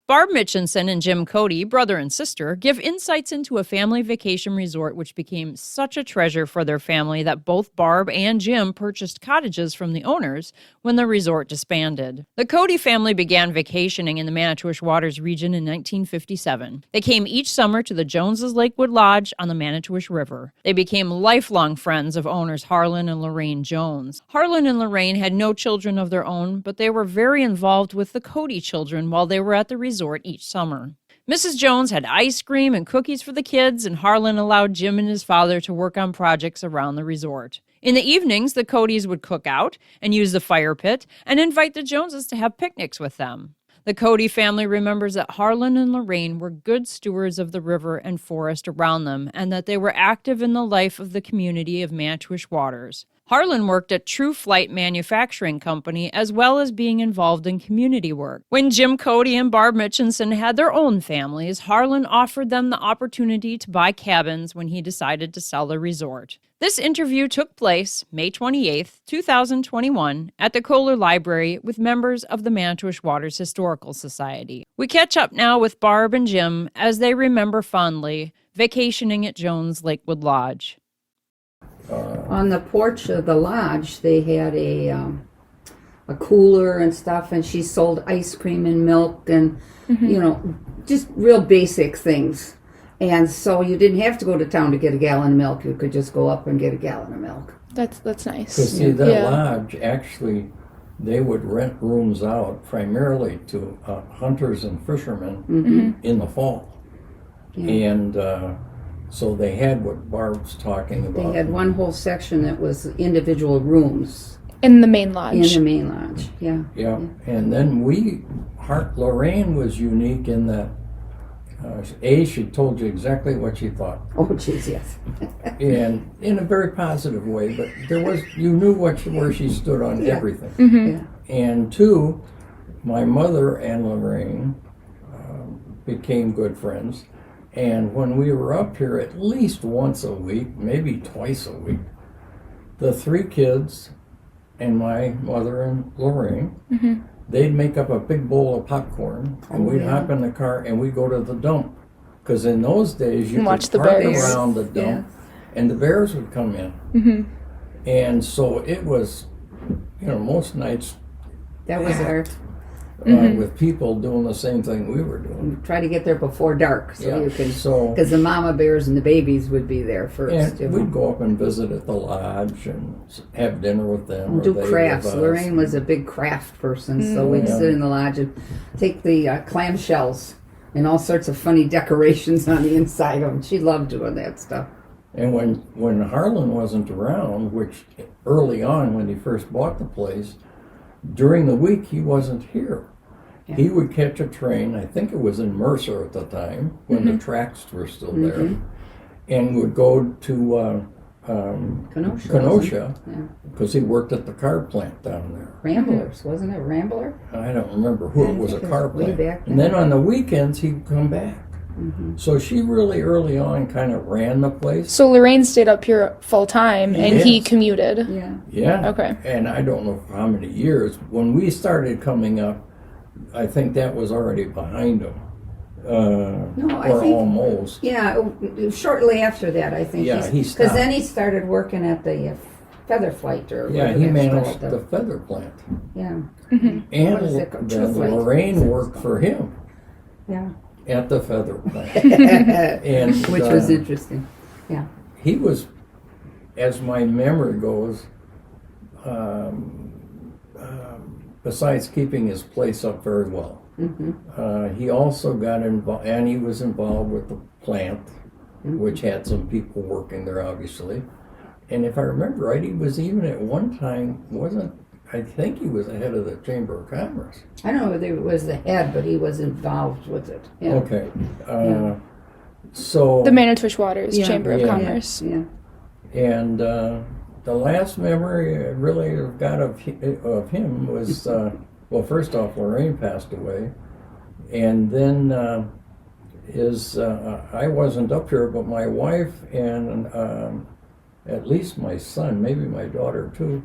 Barb Mitchinson and Jim Cody, brother and sister, give insights into a family vacation resort which became such a treasure for their family that both Barb and Jim purchased cottages from the owners when the resort disbanded. The Cody family began vacationing in the Manitowish Waters Region in 1957. They came each summer to the Jones Lakewood Lodge on the Manitowish River. They became lifelong friends of owners Harland and Lorraine Jones. Harland and Lorraine had no children of their own, but they were very involved with the Cody children while they were at the resort each summer. Mrs. Jones had ice cream and cookies for the kids, and Harlan allowed Jim and his father to work on projects around the resort. In the evenings, the Codys would cook out and use the fire pit and invite the Joneses to have picnics with them. The Cody family remembers that Harlan and Lorraine were good stewards of the river and forest around them, and that they were active in the life of the community of Manitowish Waters. Harlan worked at Trueflight Manufacturing Company as well as being involved in community work. When Jim Cody and Barb Mitchinson had their own families, Harlan offered them the opportunity to buy cabins when he decided to sell the resort. This interview took place May 28, 2021, at the Kohler Library with members of the Manitowish Waters Historical Society. We catch up now with Barb and Jim as they remember fondly vacationing at Jones Lakewood Lodge. On the porch of the lodge, they had a cooler and stuff, and she sold ice cream and milk and, just real basic things. And so you didn't have to go to town to get a gallon of milk. You could just go up and get a gallon of milk. That's nice. Because see, that lodge, actually, they would rent rooms out primarily to hunters and fishermen in the fall. Yeah. And so they had what Barb's talking about. They had one whole section that was individual rooms. In the main lodge. In the main lodge, yeah. Yeah, and then Lorraine was unique in that, she told you exactly what she thought. Oh, jeez, yes. And in a very positive way, but you knew where she stood on everything. Mm-hmm. Yeah. And two, my mother and Lorraine became good friends. And when we were up here at least once a week, maybe twice a week, the three kids and my mother and Lorraine, they'd make up a big bowl of popcorn, and we'd hop in the car and we'd go to the dump. Because in those days, you watch could the park bears around the dump, and the bears would come in. And so it was, most nights That was our... with people doing the same thing we were doing. Try to get there before dark, so you can... So, because the mama bears and the babies would be there first. and we'd go up and visit at the lodge and have dinner with them. And do crafts. Lorraine was a big craft person, so we'd sit in the lodge and take the clamshells and all sorts of funny decorations on the inside of them. She loved doing that stuff. And when Harlan wasn't around, which early on when he first bought the place, during the week he wasn't here. Yeah. He would catch a train, I think it was in Mercer at the time, when the tracks were still there, and would go to Kenosha, because he worked at the car plant down there. Ramblers, wasn't it Rambler? I don't remember who it was, a car plant. Back and then on the weekends he'd come back. So she really early on kind of ran the place. So Lorraine stayed up here full time, and he commuted. Yeah. Okay. And I don't know for how many years. When we started coming up, I think that was already behind him. I think almost. Yeah, shortly after that, I think. Yeah, he stopped. Because then he started working at the feather flight or he managed the feather plant. Yeah. And then Lorraine worked for him. Yeah. At the feather plant. And which was interesting. Yeah. He was, as my memory goes, besides keeping his place up very well, he also got involved, and he was involved with the plant, which had some people working there, obviously. And if I remember right, he was even at one time, I think he was the head of the Chamber of Commerce. I don't know whether he was the head, but he was involved with it. Yeah. Okay. So... The Manitowish Waters Chamber of Commerce. Yeah. And the last memory I really got of him was, well, first off, Lorraine passed away. And then I wasn't up here, but my wife and at least my son, maybe my daughter too,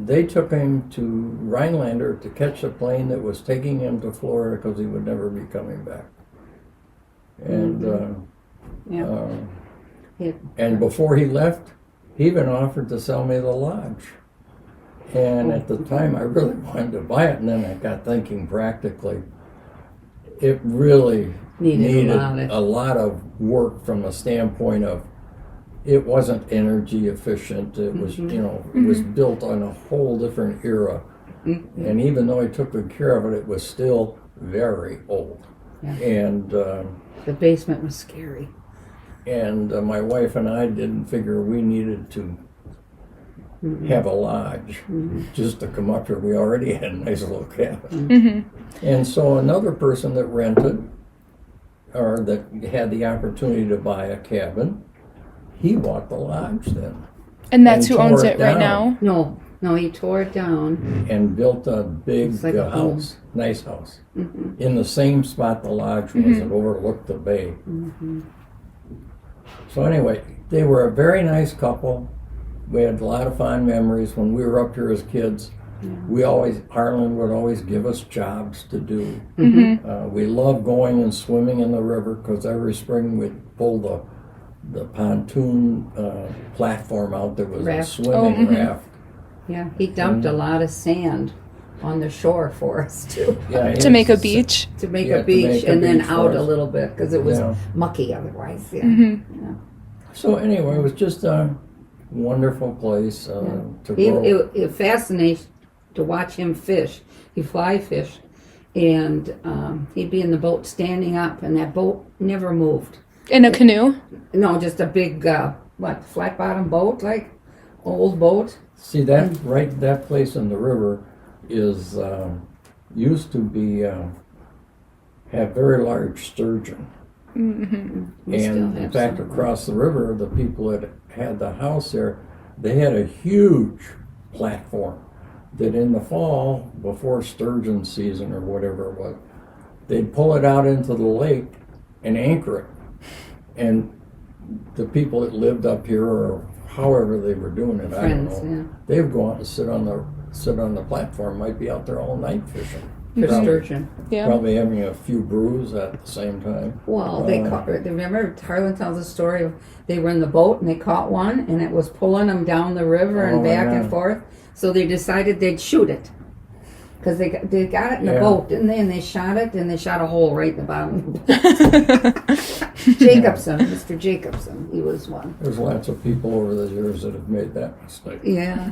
they took him to Rhinelander to catch a plane that was taking him to Florida because he would never be coming back. And and before he left, he even offered to sell me the lodge. And at the time, I really wanted to buy it, and then I got thinking practically, it really needed a lot of work from the standpoint of it wasn't energy efficient. It was, it was built on a whole different era. And even though I took good care of it, it was still very old. Yeah. And the basement was scary. And my wife and I didn't figure we needed to have a lodge just to come up here. We already had a nice little cabin. And so another person that rented or that had the opportunity to buy a cabin, he bought the lodge then. And that's who tore owns it it right down. now? No, he tore it down. And built a big like a home. house, nice house, in the same spot the lodge was. It overlooked the bay. So anyway, they were a very nice couple. We had a lot of fond memories when we were up here as kids. Harland would always give us jobs to do. We loved going and swimming in the river because every spring we'd pull the pontoon platform out. There was a swimming raft. Yeah, he dumped a lot of sand on the shore for us too. Yeah, To make a beach? To make Yeah, a to beach make a and then beach for out a us. little bit because it was Yeah. mucky otherwise. Yeah. So anyway, it was just a wonderful place to grow. It fascinates to watch him fish. He fly fish, and he'd be in the boat standing up, and that boat never moved. In a canoe? No, just a big flat bottom boat, like old boat. See that that place in the river is used to be have very large sturgeon. And in fact, across the river, the people that had the house there, they had a huge platform that in the fall, before sturgeon season or whatever it was, they'd pull it out into the lake and anchor it. And the people that lived up here, or however they were doing it, I don't know, they would go out and sit on the platform, might be out there all night fishing. For sturgeon. Yeah. Probably having a few brews at the same time. Well, remember Harlan tells a story of they were in the boat and they caught one and it was pulling them down the river and back and forth. So they decided they'd shoot it. Because they got it in the boat, didn't they? And they shot it, and they shot a hole right in the bottom of the boat. Jacobson, Mr. Jacobson, he was one. There's lots of people over the years that have made that mistake. Yeah.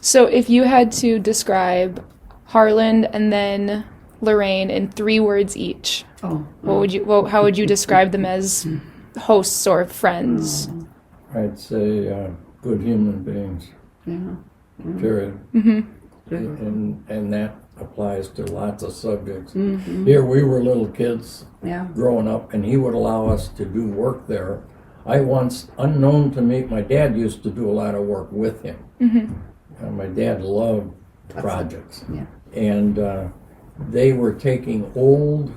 So if you had to describe Harland and then Lorraine in 3 words each, how would you describe them as hosts or friends? I'd say good human beings. Yeah. Period. And that applies to lots of subjects. Here we were little kids growing up, and he would allow us to do work there. I once, unknown to me, my dad used to do a lot of work with him. My dad loved projects. And they were taking old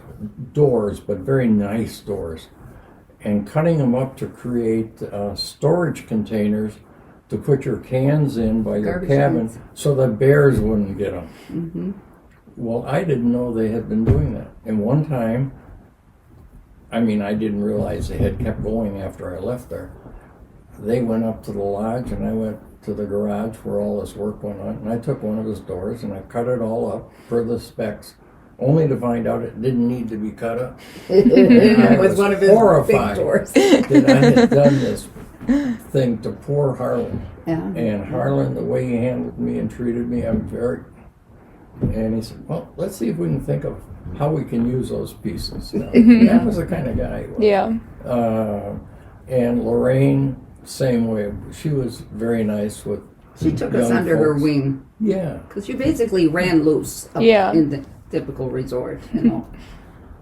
doors, but very nice doors, and cutting them up to create storage containers to put your cans in by your cabin so the bears wouldn't get them. Well, I didn't know they had been doing that. And one time, I didn't realize they had kept going after I left there. They went up to the lodge and I went to the garage where all this work went on, and I took one of his doors and I cut it all up per the specs, only to find out it didn't need to be cut up. It was one of his horrified big doors. that I had done this thing to poor Harlan. Yeah. And Harlan, the way he handled me and treated me, and he said, well, let's see if we can think of how we can use those pieces. That was the kind of guy he was. Yeah. And Lorraine, same way. She was very nice with She took us under her wing. Yeah. Because you basically ran loose up in the typical resort,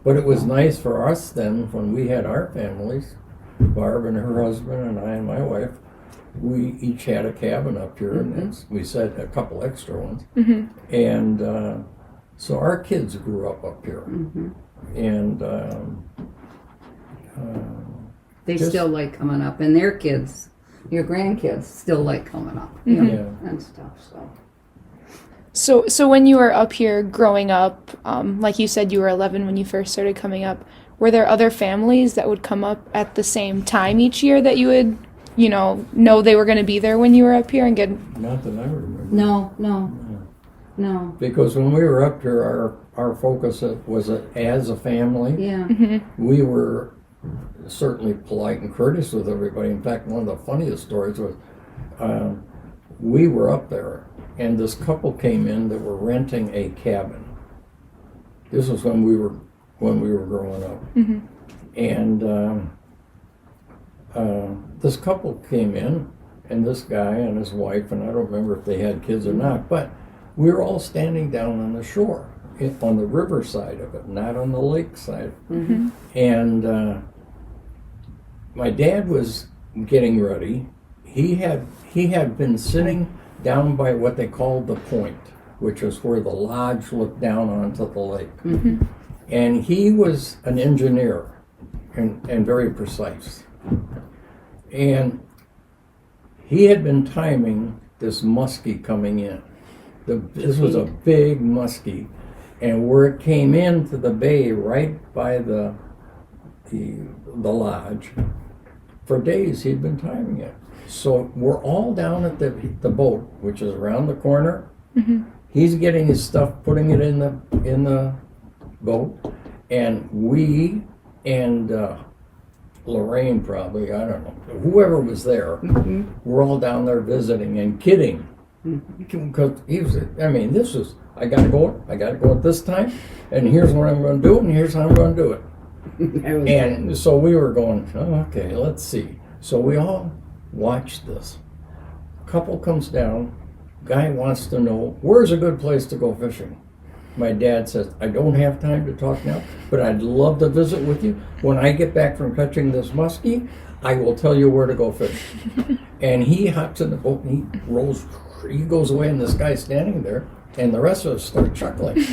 But it was nice for us then when we had our families, Barb and her husband and I and my wife, we each had a cabin up here, and we said a couple extra ones. And so our kids grew up here. And they still like coming up, and their kids your grandkids still like coming up, you know, and stuff. So when you were up here growing up, like you said, you were 11 when you first started coming up. Were there other families that would come up at the same time each year that you would, you know they were going to be there when you were up here and get? Not that I remember. No. Because when we were up here, our focus was as a family. Yeah. We were certainly polite and courteous with everybody. In fact, one of the funniest stories was we were up there, and this couple came in that were renting a cabin. This was when we were growing up, and this couple came in, and this guy and his wife, and I don't remember if they had kids or not, but we were all standing down on the shore, on the river side of it, not on the lake side. And my dad was getting ready. He had been sitting down by what they called the point, which was where the lodge looked down onto the lake. And he was an engineer and very precise. And he had been timing this muskie coming in. This was a big muskie, and where it came into the bay right by the lodge, for days he'd been timing it. So we're all down at the boat, which is around the corner. He's getting his stuff, putting it in the boat, and we and Lorraine probably, I don't know, whoever was there, we're all down there visiting and kidding. Because this was, I gotta go at this time, and here's what I'm going to do, and here's how I'm going to do it. And so we were going, oh, okay, let's see. So we all watched this. Couple comes down, guy wants to know, where's a good place to go fishing? My dad says, I don't have time to talk now, but I'd love to visit with you. When I get back from catching this muskie, I will tell you where to go fish. And he hops in the boat and he goes away, and this guy's standing there, and the rest of us start chuckling.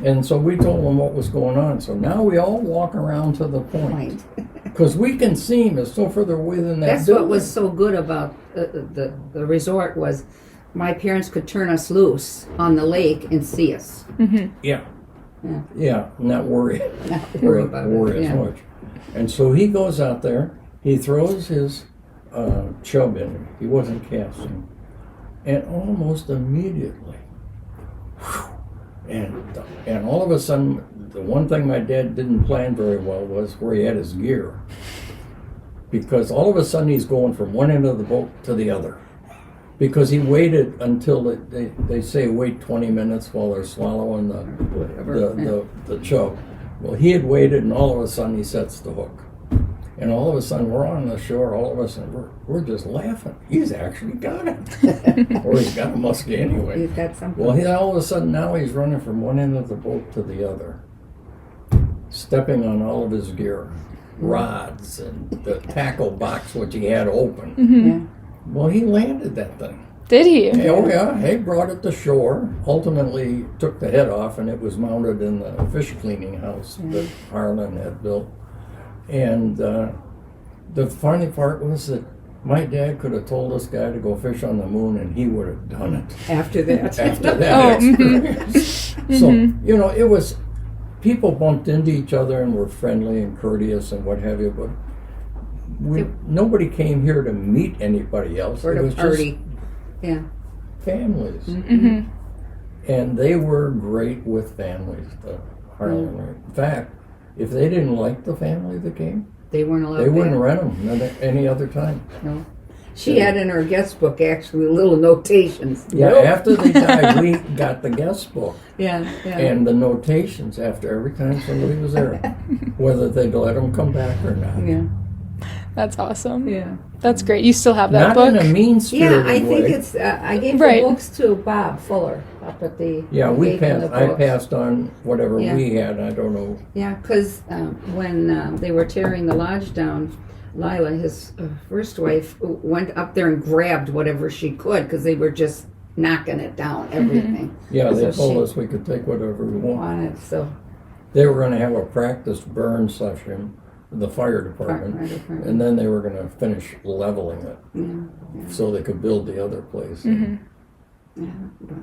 And so we told him what was going on. So now we all walk around to the point. Because we can see him, it's so further away than that. That's what was so good about the resort was my parents could turn us loose on the lake and see us. Yeah, not worry. Not worry about it. As much. And so he goes out there, he throws his chub in. He wasn't casting. And almost immediately, and all of a sudden, the one thing my dad didn't plan very well was where he had his gear. Because all of a sudden he's going from one end of the boat to the other. Because he waited until they say wait 20 minutes while they're swallowing the chub. Well, he had waited, and all of a sudden he sets the hook. And all of a sudden we're on the shore, all of a sudden we're just laughing. He's actually got it. Or he's got a muskie anyway. He's got something. Well, all of a sudden now he's running from one end of the boat to the other, stepping on all of his gear, rods and the tackle box which he had open. Well, he landed that thing. Did he? Oh yeah, he brought it to shore. Ultimately took the head off, and it was mounted in the fish cleaning house that Harland had built. And the funny part was that my dad could have told this guy to go fish on the moon, and he would have done it. After that experience. So, it was, people bumped into each other and were friendly and courteous and what have you, but nobody came here to meet anybody else. Or to party. Just families. And they were great with families, the Harland. In fact, if they didn't like the family that came, they weren't allowed. They wouldn't rent them any other time. No. She had in her guest book actually little notations. Yeah, after they died, we got the guest book. Yeah. And the notations after every time somebody was there, whether they'd let them come back or not. Yeah. That's awesome. Yeah. That's great. You still have that not book? Not in a mean-spirited way. Yeah, I think it's, I gave the books to Bob Fuller up at the... Yeah, I passed on whatever we had, I don't know. Yeah, because when they were tearing the lodge down, Lila, his first wife, went up there and grabbed whatever she could because they were just knocking it down, everything. Yeah, they told us we could take whatever we wanted. So they were going to have a practice burn session the fire department, Fire department. and then they were going to finish leveling it so they could build the other place. Yeah, but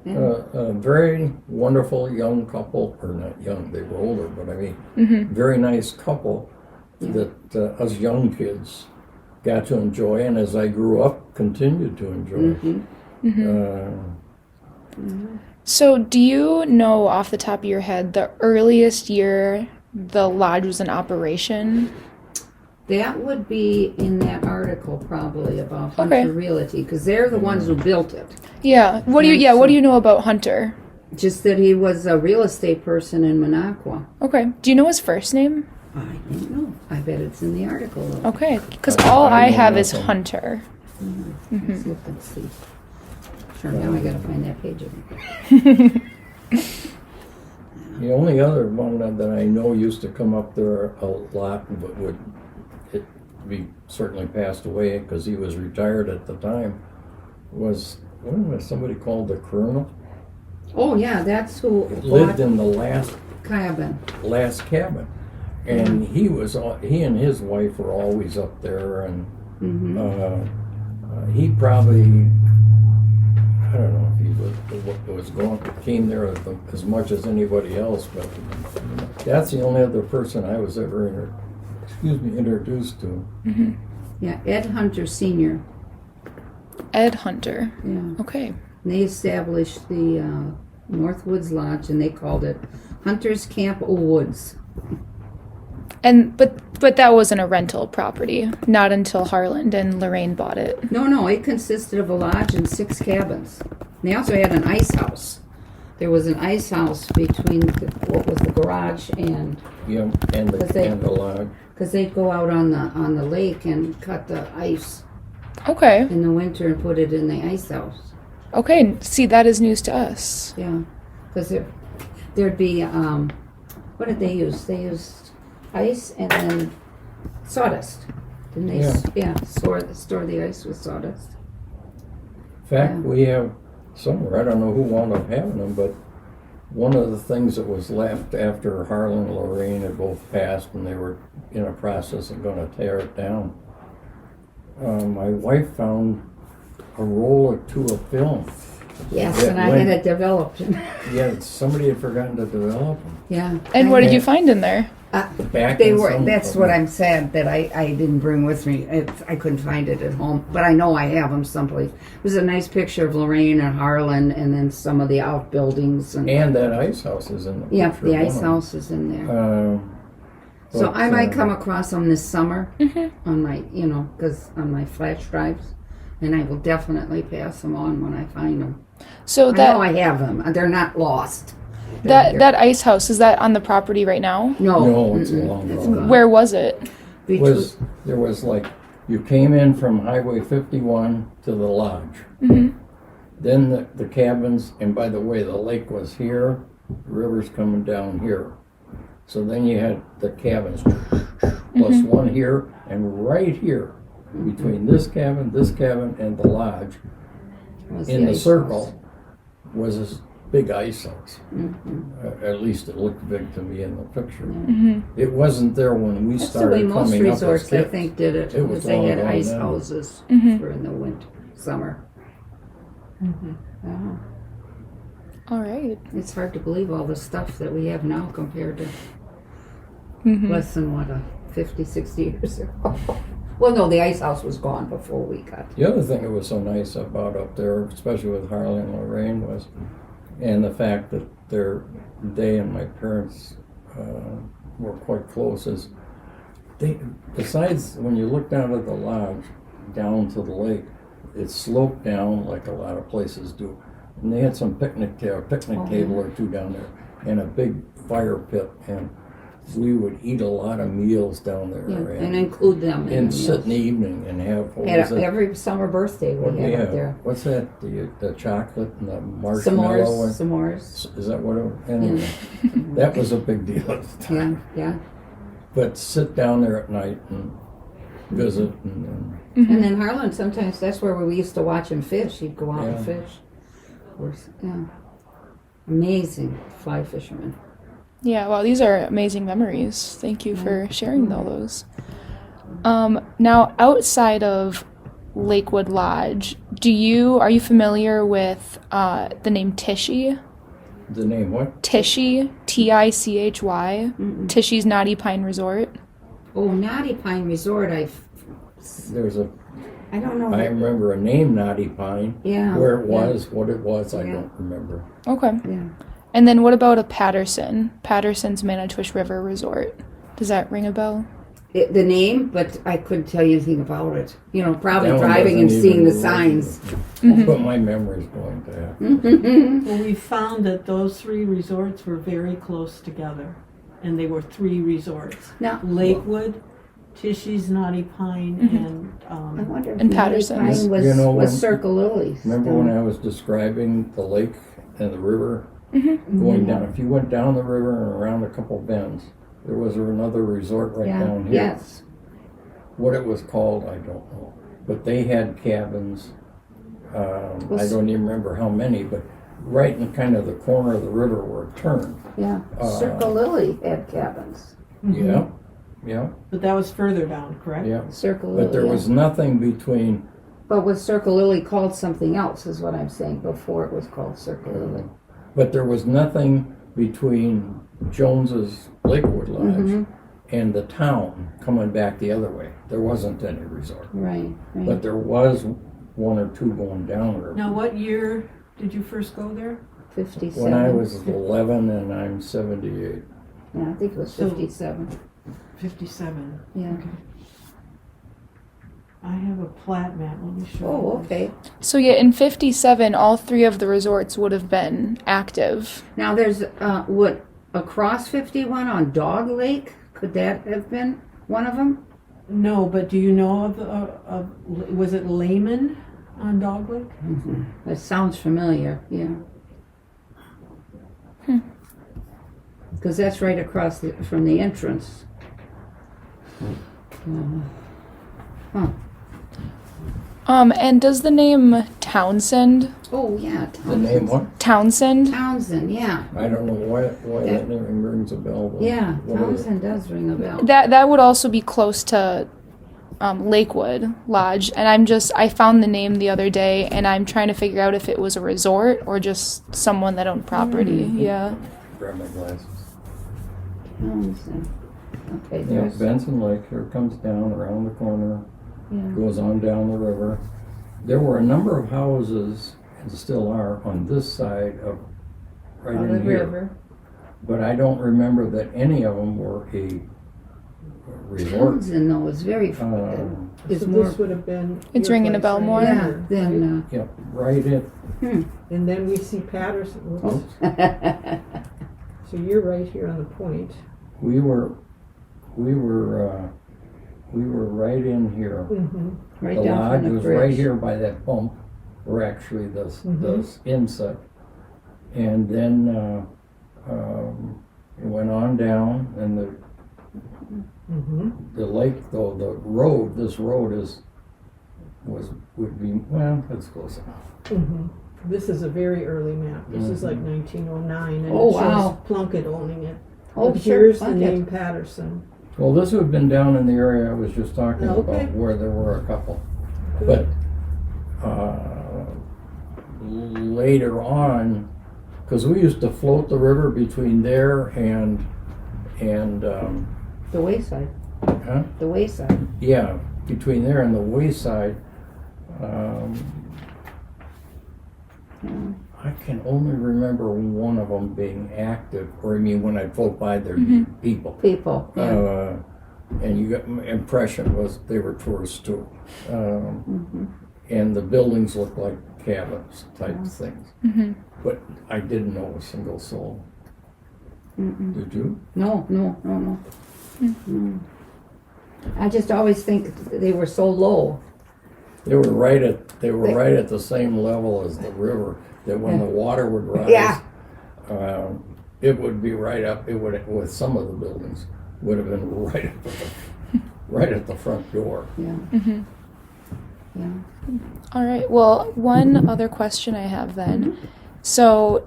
A very wonderful young couple, or not young, they were older, but I mean, very nice couple that us young kids got to enjoy, and as I grew up, continued to enjoy. So, do you know off the top of your head the earliest year the lodge was in operation? that would be in that article probably about Hunter Okay. Realty, because they're the ones who built it. Yeah. What do you know about Hunter? Just that he was a real estate person in Minocqua. Okay. Do you know his first name? I don't know. I bet it's in the article. Though. Okay. Because all I know have is nothing. Hunter. Let's look and see. Sure, now I gotta find that page again. The only other one that I know used to come up there a lot, but would be certainly passed away because he was retired at the time, was somebody called the Colonel. Oh yeah, that's who Lived bought in the last cabin. cabin, and he and his wife were always up there, and he probably, I don't know if he came there as much as anybody else, but that's the only other person I was ever introduced to. Yeah, Ed Hunter Sr. Ed Hunter. Yeah. Okay. And they established the Northwoods Lodge, and they called it Hunter's Camp O' Woods. And but that wasn't a rental property. Not until Harland and Lorraine bought it. No, it consisted of a lodge and 6 cabins. And they also had an ice house. There was an ice house between what was the garage and And the lodge. because they'd go out on the lake and cut the ice Okay. in the winter and put it in the ice house. Okay. See, that is news to us. Yeah, because there'd be what did they use? They used ice and then sawdust. Didn't they? Store the ice with sawdust. In fact, we have somewhere, I don't know who wound up having them, but one of the things that was left after Harland and Lorraine had both passed and they were in a process of going to tear it down, my wife found a roll or two of film. Yes, Yeah, and I had it developed. Yeah, somebody had forgotten to develop them. Yeah. And what did you find in there? Back They in were. some That's of what them. I'm sad that I didn't bring with me. I couldn't find it at home, but I know I have them someplace. It was a nice picture of Lorraine and Harlan, and then some of the outbuildings and that ice house is in the yeah, picture, the one ice of them. house is in there. So But, I might come across them this summer on my, because on my flash drives, and I will definitely pass them on when I find them. So I know I have them. They're not lost. that ice house, is that on the property right now? No, it's long gone. Where was it? There was like, you came in from Highway 51 to the lodge. Then the cabins, and by the way, the lake was here, the river's coming down here. So then you had the cabins, plus one here, and right here, between this cabin, and the lodge, in the circle, was this big ice house. At least it looked big to me in the picture. It wasn't there when we That's the way started most coming up as resorts, I kids. think, did it. It was Was they long had gone ice then. houses for in the winter, summer. Wow. All right. It's hard to believe all the stuff that we have now compared to less than 50, 60 years ago. Well, no, the ice house was gone before we got. The other thing that was so nice about up there, especially with Harlan and Lorraine, was, and the fact that they and my parents were quite close, is besides when you look down at the lodge, down to the lake, it sloped down like a lot of places do. And they had some picnic table or two down there, and a big fire pit, and we would eat a lot of meals down there. Yeah, and include them. And sit in the evening and have Every summer birthday we had up there. What's that? The chocolate and the marshmallow. S'mores. Is that what it was? Anyway, that was a big deal at the time. Yeah. But sit down there at night and visit. And then Harlan, sometimes that's where we used to watch him fish. He'd go out and fish. Of course, yeah. Amazing fly fisherman. Yeah, well, these are amazing memories. Thank you for sharing all those. Now, outside of Lakewood Lodge, are you familiar with the name Tichy? The name what? Tichy, Tichy. Tichy's Knotty Pine Resort. Oh, Knotty Pine Resort. There's a. I don't know. I remember a name, Knotty Pine. Yeah. Where it was, what it was, I don't remember. Okay. Yeah. And then what about a Patterson's Manitowish River Resort? Does that ring a bell? The name, but I couldn't tell you anything about it. You know, probably That one driving and doesn't seeing the even signs. But my memory's going to that. Well, we found that those 3 resorts were very close together, and they were 3 resorts. Now, Lakewood, Tishy's Knotty Pine, and I wonder if And Knotty Patterson's. Pine was, You know, was when- Circle Lilies. Remember when I was describing the lake and the river going down? If you went down the river and around a couple bends, there was another resort right down here. Yes. What it was called, I don't know. But they had cabins. I don't even remember how many, but right in kind of the corner of the river where it turned. Yeah. Circle Lily had cabins. Yeah, yeah, but that was further down, correct? yeah. Circle Lily. But there was nothing between. But was Circle Lily called something else, is what I'm saying, before it was called Circle Lily. But there was nothing between Jones's Lakewood Lodge and the town coming back the other way. There wasn't any resort. Right, right. But there was 1 or 2 going down the river. Now, what year did you first go there? 57. When I was 11 and I'm 78. Yeah, I think it was 57. 57. Yeah. I have a plat map. Let me show you. Oh, this. okay. So yeah, in 57, all 3 of the resorts would have been active. Now there's, across 51 on Dog Lake? Could that have been one of them? No, but do you know of was it Lehman on Dog Lake? That sounds familiar, yeah. Because that's right across from the entrance. Huh. And does the name Townsend? Oh, yeah, The name what? Townsend? Townsend, yeah. I don't know why that name rings a bell. But Yeah, what is it? Townsend does ring a bell. That would also be close to Lakewood Lodge, and I found the name the other day, and I'm trying to figure out if it was a resort or just someone that owned property. Yeah. Grab my glasses. Townsend. Okay, Yeah, there's, Benson Lake, here it comes down around the corner, yeah. goes on down the river. There were a number of houses, and still are, on this side of, right On in the here. river. But I don't remember that any of them were a resort. Townsend, though, is very, is So more, this would have been. It's your ringing a place bell right more. yeah, here, than, Yep, right at, And then we see Patterson. Whoops. uh, So you're right here on the point. we were right in here. right The down lodge from the was bridge. right here by that bump, or actually the inset. And then it went on down, and the lake, though, this road would be, well, it's close enough. This is a very early map. This is like 1909, and Oh, it shows wow. Plunkett owning it. Oh, But sure, here's the Plunkett. name Patterson. Well, this would have been down in the area I was just talking Okay. about, where there were a couple. But later on, because we used to float the river between there and The wayside, huh? the wayside. Yeah, between there and the wayside. I can only remember one of them being active, or I mean, when I float by there, people. People, yeah. And you got my impression was they were tourists too. And the buildings looked like cabins type things. But I didn't know a single soul. Did you? No. I just always think they were so low. They were right at the same level as the river. That when the water would rise, Yeah. It would be right up. It would, with some of the buildings, would have been right at the front door. Yeah. Yeah. All right. Well, one other question I have then. So,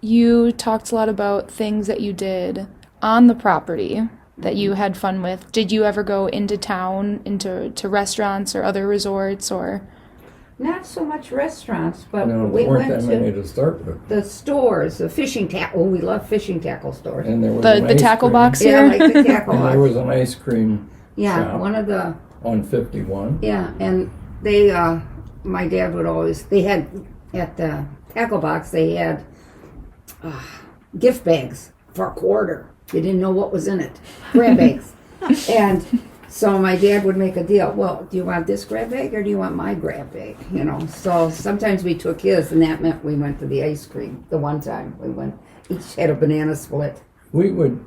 you talked a lot about things that you did on the property that you had fun with, did you ever go into town, to restaurants or other resorts, or? Not so much restaurants, but No, we there weren't went that many to to start with. the stores, the fishing tackle. Oh, we love fishing tackle stores. And there was The an ice tackle cream. box Yeah, here? like the tackle And there box. was an ice cream Yeah, shop one of the, on 51. yeah, and they, my dad would always, they had, at the tackle box, they had gift bags for a quarter. You didn't know what was in it. Grab bags. And so my dad would make a deal. Well, do you want this grab bag or do you want my grab bag? You know, so sometimes we took his, and that meant we went to the ice cream. The one time we went, each had a banana split. We would,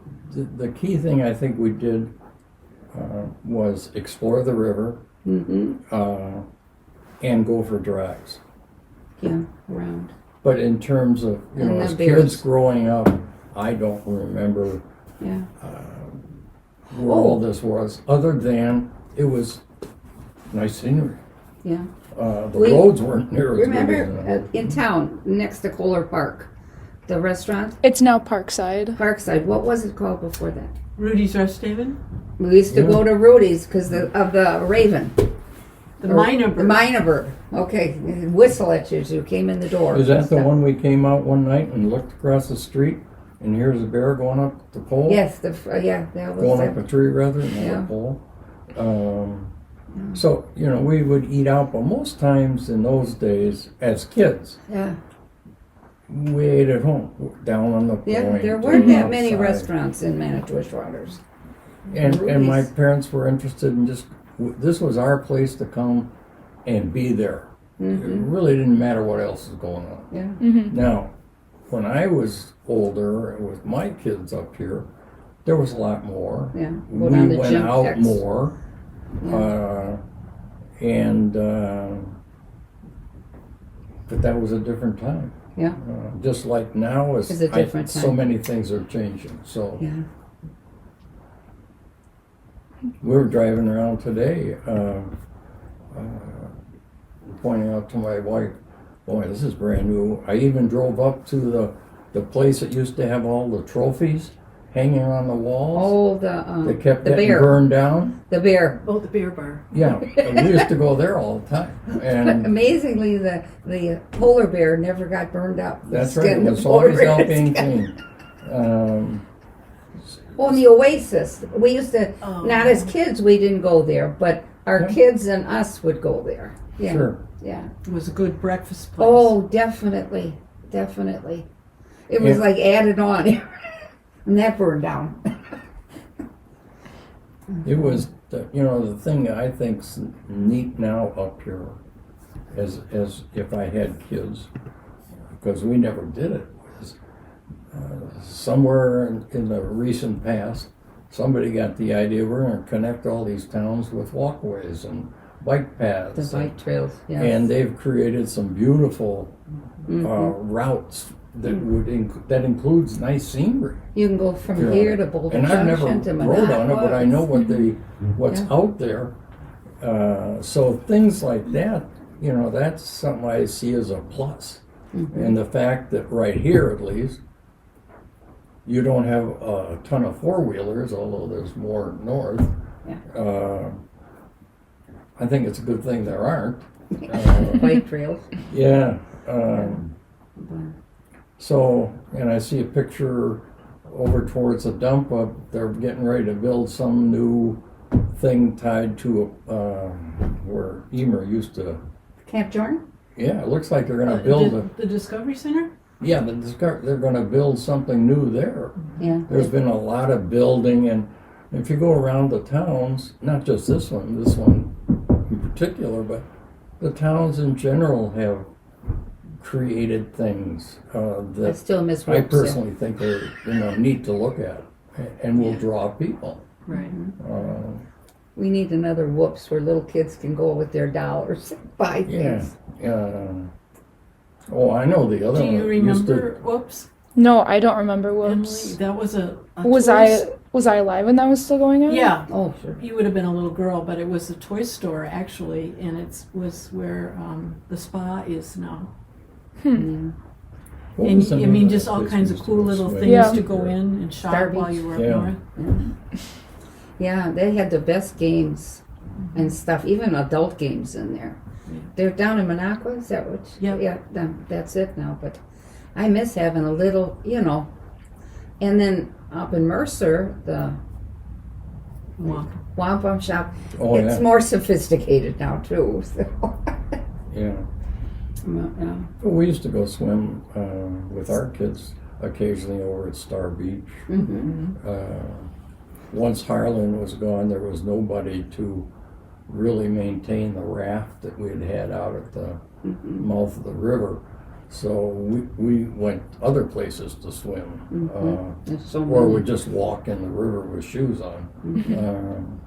the key thing I think we did was explore the river and go for drives. Yeah, around. But in terms of, you know, And the as bears. kids growing up, I don't remember Yeah. where all this was, other than it was nice scenery. Yeah. The We- roads weren't near as good Remember as in town, next to Kohler Park, the restaurant, It's now Parkside. Parkside, what was it called before that? Rudy's Rest Haven, We used to go to Rudy's because of the raven. the Or- Minor The Bird. minor bird. Okay, they'd whistle at you as you came in the door. Is that the Stuff. one we came out one night and looked across the street and here's a bear going up the pole? Yes, yeah, that was Going up a it. tree rather than Yeah. a pole. So, you know, we would eat out, but most times in those days, as kids, Yeah, we ate at home, down on the point. yeah. There or weren't that many outside. restaurants in Manitowish Waters. And my Rudy's. parents were interested in just, this was our place to come and be there. It really didn't matter what else was going on. Yeah, Now, when I was older with my kids up here, there was a lot more. yeah. We Go down to went Jim out Peck's. more. And but that was a different time. Yeah, Just like now, It's a different so time. many things are changing. So yeah. we were driving around today, pointing out to my wife, boy, this is brand new. I even drove up to the place that used to have all the trophies hanging on the walls. Oh, They kept the getting bear. burned down. The bear. Oh, the Bear Bar. Yeah, we used to go there all the time. And Amazingly, the polar bear never got burned up. The that's right, skin, it the was polar always out bear's being skin. clean. Well, in the Oasis, we used to, Oh. not as kids, we didn't go there, but our Yeah. kids and us would go there. Yeah. Sure. Yeah. It was a good breakfast place. Oh, definitely. Definitely. It was Yeah. like added on. And that burned down. It was, the thing I think's neat now up here, as if I had kids, because we never did it, was somewhere in the recent past, somebody got the idea we're going to connect all these towns with walkways and bike The paths. bike trails, yes. And they've created some beautiful routes that that includes nice scenery. You can go from You know, here to Boulder and I've never Junction to rode on it, but I know Manitowoc. what's Yeah. out there. So things like that, that's something I see as a plus. Mm-hmm. And the fact that right here, at least, you don't have a ton of four-wheelers, although there's more north. Yeah. I think it's a good thing there aren't. Bike trails. Yeah. So, and I see a picture over towards the dump up, they're getting ready to build some new thing tied to where Emer used to, Camp Jordan? yeah, it looks like they're gonna build the Discovery Center? they're gonna build something new there. Yeah. There's been a lot of building, and if you go around the towns, not just this one in particular, but the towns in general have created things I that still miss I Whoopsie. personally think are neat to look at and will draw people. Right. We need another Whoops where little kids can go with their dollars and buy Yeah. things. Oh, I know the other Do one. you remember, whoops, No, I don't remember. Emily? Whoops. That was a Was tourist- I alive when that was still going on? Yeah. Oh, sure. You would have been a little girl, but it was a toy store actually, and it was where the spa is now. Well, What And was the I name mean, of just that all place kinds we of used cool to little swim? things Yeah. to go in and shop Star while Beach. you were up Yeah. north. Yeah, they had the best games and stuff, even adult games in there. They're down in Minocqua, is that what? Yep. Yeah, that's it now, but I miss having a little, And then up in Mercer, the Wow. wampum shop, Oh, it's yeah. more sophisticated now too. So. Yeah. Yeah. Well, we used to go swim with our kids occasionally over at Star Beach. Mm-hmm. Once Harland was gone, there was nobody to really maintain the raft that we had out at the mouth of the river. So we went other places to swim, There's so or many. would just walk in the river with shoes on.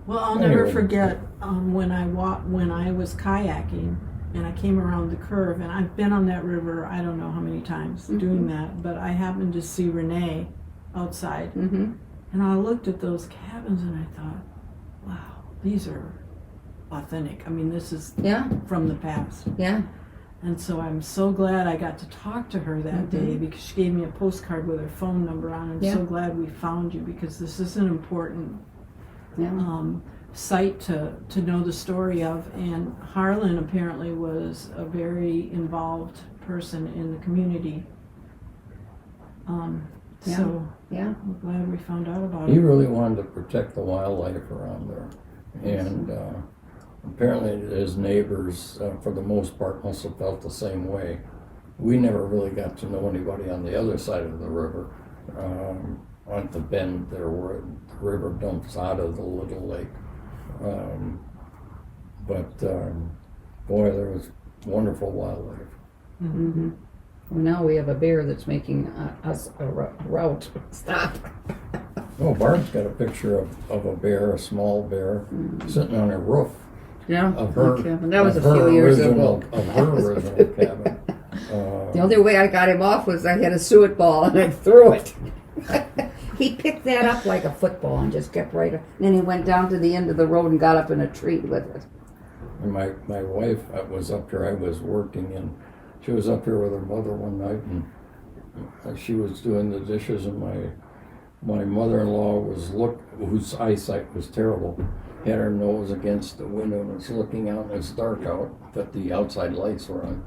Well, I'll never Anyway. forget when I was kayaking and I came around the curve, and I've been on that river I don't know how many times doing that, but I happened to see Renee outside, and I looked at those cabins and I thought, wow, these are authentic. I mean, this is Yeah, from the past. yeah. And so I'm so glad I got to talk to her that day, because she gave me a postcard with her phone number on. I'm Yeah. so glad we found you, because this is an important Yeah. site to know the story of. And Harlan apparently was a very involved person in the community. Yeah. So Yeah. I'm glad we found out about He it. really wanted to protect the wildlife around there. And apparently his neighbors, for the most part, must have felt the same way. We never really got to know anybody on the other side of the river, on the bend there where the river dumps out of the little lake. Boy, there was wonderful wildlife. Well, now we have a bear that's making us a route. Stop. Oh, Barb's got a picture of a bear, a small bear, sitting on a roof Yeah. of her. Okay. That was a of her few years original- ago. Of her original cabin. The only way I got him off was I had a suet ball and I threw it. He picked that up like a football and just kept right up. And then he went down to the end of the road and got up in a tree with it. And my wife was up here. I was working, and she was up here with her mother one night, and she was doing the dishes, and my mother-in-law whose eyesight was terrible, had her nose against the window and was looking out, and it's dark out, but the outside lights were on,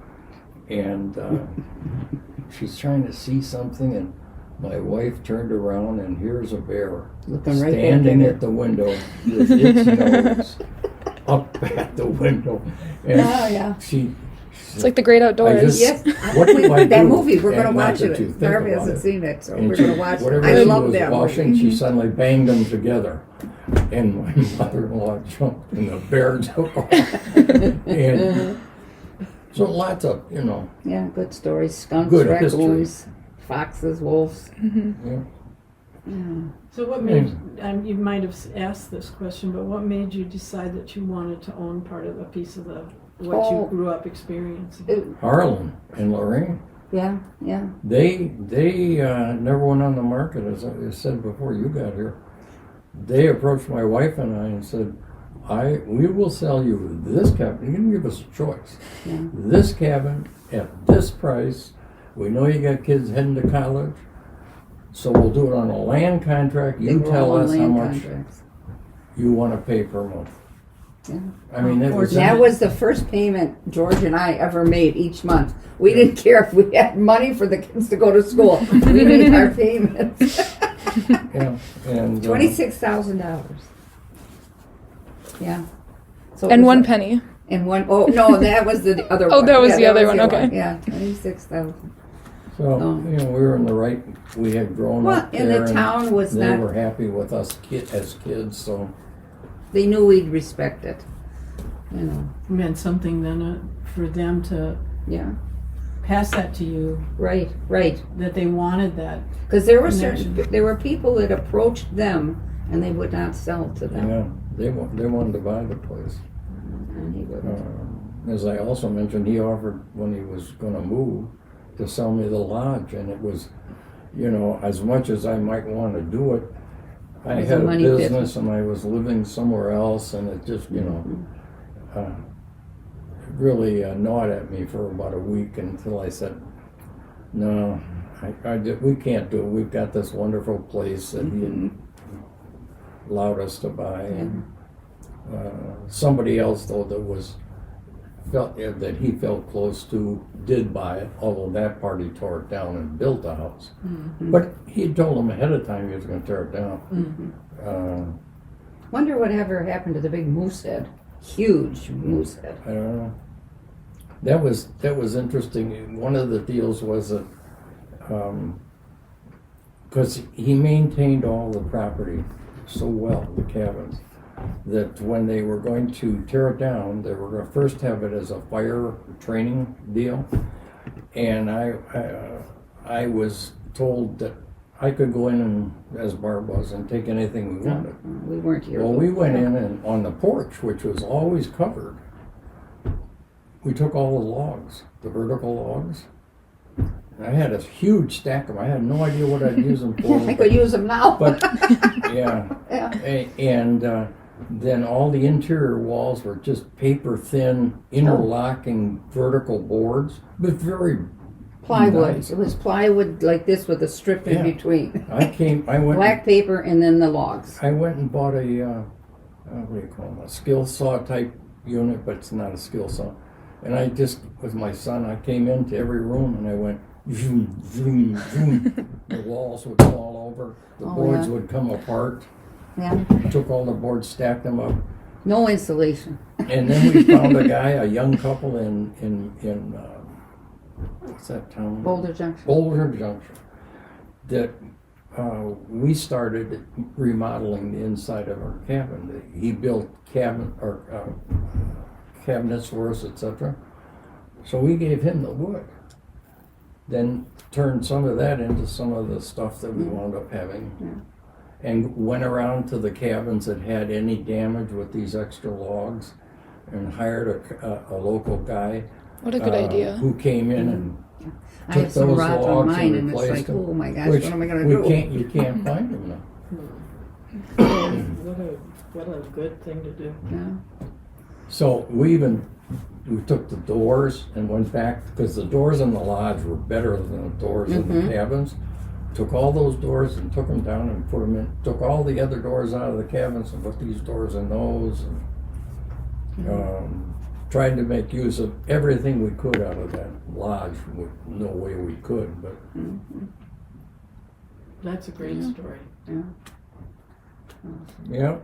and she's trying to see something, and my wife turned around, and here's a bear Looking right back standing at her. at the window with its nose up at the window. And Oh, yeah. It's like the great outdoors. Yes. What do I That do? movie, we're going to And not watch that you it. think Barb about hasn't it. seen it, so And we're she- going to watch it. whatever I she love was that washing, movie. she suddenly banged them together. And my mother-in-law jumped and the bear took off. And so lots of, Yeah, good stories. Skunks, Good raccoons, foxes, wolves. yeah. So what made, you might have asked this question, but what made you decide that you wanted to own part of a piece of what you grew up experiencing? Harland and Lorraine, Yeah, yeah. they never went on the market, as I said before you got here. They approached my wife and I and said, we will sell you this cabin. You can give us a choice. Yeah. This cabin at this price. We know you got kids heading to college, so we'll do it on a land contract. You They were tell all on us how land much contracts. you want to pay per month. Yeah. I mean, it was That was the first payment George and I ever made each month. We didn't care if we had money for the kids to go to school. We made our payments. yeah, and $26,000. Yeah. So it And was one like- penny. And one, oh, no, that was the other Oh, one. that was Yeah, the other one, okay. Yeah, 26,000. So Oh. we were in the right. We had grown Well, up and there, the town was they not, were happy with us as kids. So they knew we'd respect it. You know, It meant something then for them to yeah, pass that to you, right, right. that they wanted that. Because there were Connection. there were people that approached them and they would not sell to them. yeah, they wanted to buy the place. And he wouldn't. As I also mentioned, he offered when he was going to move to sell me the lodge, and it was, as much as I might want to do it, I It was had a a money business and I was living somewhere else, and it just, really gnawed at me for about a week until I said, no, we can't do it. We've got this wonderful place that he had allowed us to buy. And, somebody else, though, that he felt close to did buy it, although that party tore it down and built a house. But he had told them ahead of time he was going to tear it down. Wonder whatever happened to the big moose head. Huge moose head. I don't know. That was interesting. One of the deals was that because he maintained all the property so well, the cabins, that when they were going to tear it down, they were going to first have it as a fire training deal. And I was told that I could go in and, as Barb was, and take anything we wanted. We weren't here. Well, we went in and on the porch, which was always covered, we took all the logs, the vertical logs. And I had a huge stack of them. I had no idea what I'd use them for. I could use them now. But, yeah. Yeah. And then all the interior walls were just paper thin, interlocking vertical boards, but very Plywood. nice. It was plywood like this with a strip in between. I went. Black paper and then the logs. I went and bought a what do you call them? A skill saw type unit, but it's not a skill saw. And I just, with my son, I came into every room and I went zoom, zoom, zoom. The walls would fall over. The boards would come apart. Yeah. Took all the boards, stacked them up. No insulation. And then we found a young couple in what's that town? Boulder Junction. Boulder Junction. That we started remodeling the inside of our cabin. He built cabinets for us, etc. So we gave him the wood. Then turned some of that into some of the stuff that we wound up having. Yeah. And went around to the cabins that had any damage with these extra logs and hired a local guy. What a good idea. Who came in and I took have some those rods on logs mine and and it's replaced like, them. oh my gosh, Which what am I going to do? you can't find them now. What a good thing to do. Yeah. So we took the doors and went back, because the doors in the lodge were better than the doors in the cabins. Took all those doors and took them down and put them in. Took all the other doors out of the cabins and put these doors in those. And tried to make use of everything we could out of that lodge. No way we could, but That's a great story. Yeah. yeah.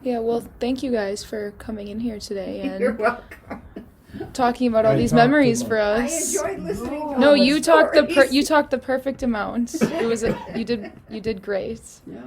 Yeah, well, thank you guys for coming in here today You're and welcome. talking about all I these talked too memories much. for I us. enjoyed listening to No, all the you talked stories. you talked the perfect amount. It was you did great. Yeah.